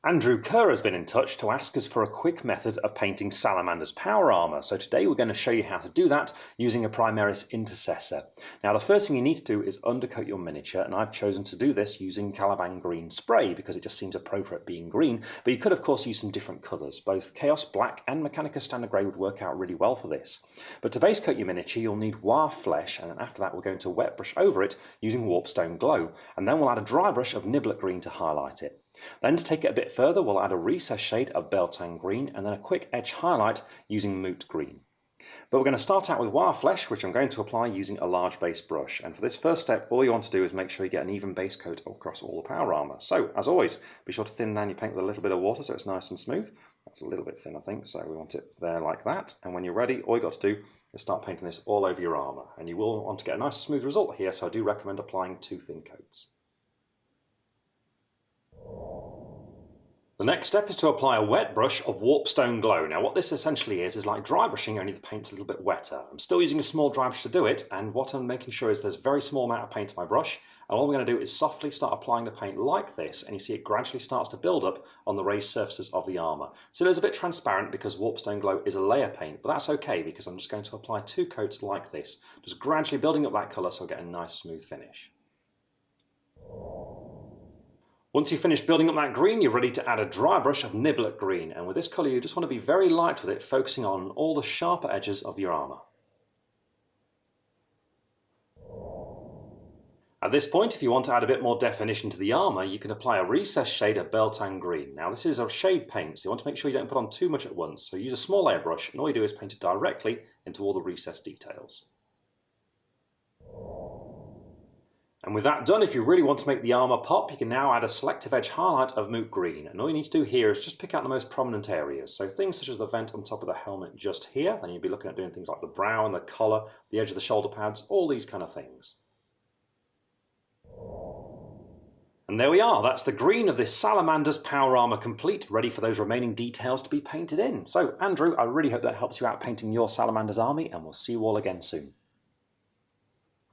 Andrew Kerr has been in touch to ask us for a quick method of painting Salamander's power armor. So today we're going to show you how to do that using a Primaris Intercessor. Now the first thing you need to do is undercoat your miniature, and I've chosen to do this using Caliban green spray because it just seems appropriate being green, but you could of course use some different colours. Both Chaos Black and Mechanica Standard Grey would work out really well for this. But to base coat your miniature you'll need Wire Flesh, and then after that we're going to wet brush over it using Warpstone Glow, and then we'll add a dry brush of Niblick Green to highlight it. Then to take it a bit further, we'll add a recess shade of Beltane Green and then a quick edge highlight using Moot Green. But we're going to start out with Wire Flesh, which I'm going to apply using a large base brush. And for this first step, all you want to do is make sure you get an even base coat across all the power armour. So, as always, be sure to thin down your paint with a little bit of water so it's nice and smooth. That's a little bit thin, I think, so we want it there like that. And when you're ready, all you've got to do is start painting this all over your armour. And you will want to get a nice smooth result here, so I do recommend applying 2 thin coats. The next step is to apply a wet brush of Warpstone Glow. Now what this essentially is like dry brushing, only the paint's a little bit wetter. I'm still using a small dry brush to do it, and what I'm making sure is there's a very small amount of paint on my brush, and all we're going to do is softly start applying the paint like this, and you see it gradually starts to build up on the raised surfaces of the armour. So it is a bit transparent because Warpstone Glow is a layer paint, but that's okay because I'm just going to apply 2 coats like this, just gradually building up that colour so I get a nice smooth finish. Once you've finished building up that green, you're ready to add a dry brush of Niblick Green, and with this colour you just want to be very light with it, focusing on all the sharper edges of your armour. At this point, if you want to add a bit more definition to the armour, you can apply a recess shade of Beltane Green. Now this is a shade paint, so you want to make sure you don't put on too much at once, so use a small layer brush and all you do is paint it directly into all the recess details. And with that done, if you really want to make the armour pop, you can now add a selective edge highlight of Moot Green. And all you need to do here is just pick out the most prominent areas. So things such as the vent on top of the helmet just here, then you'd be looking at doing things like the brow and the collar, the edge of the shoulder pads, all these kind of things. And there we are, that's the green of this Salamander's power armour complete, ready for those remaining details to be painted in. So Andrew, I really hope that helps you out painting your Salamander's army, and we'll see you all again soon.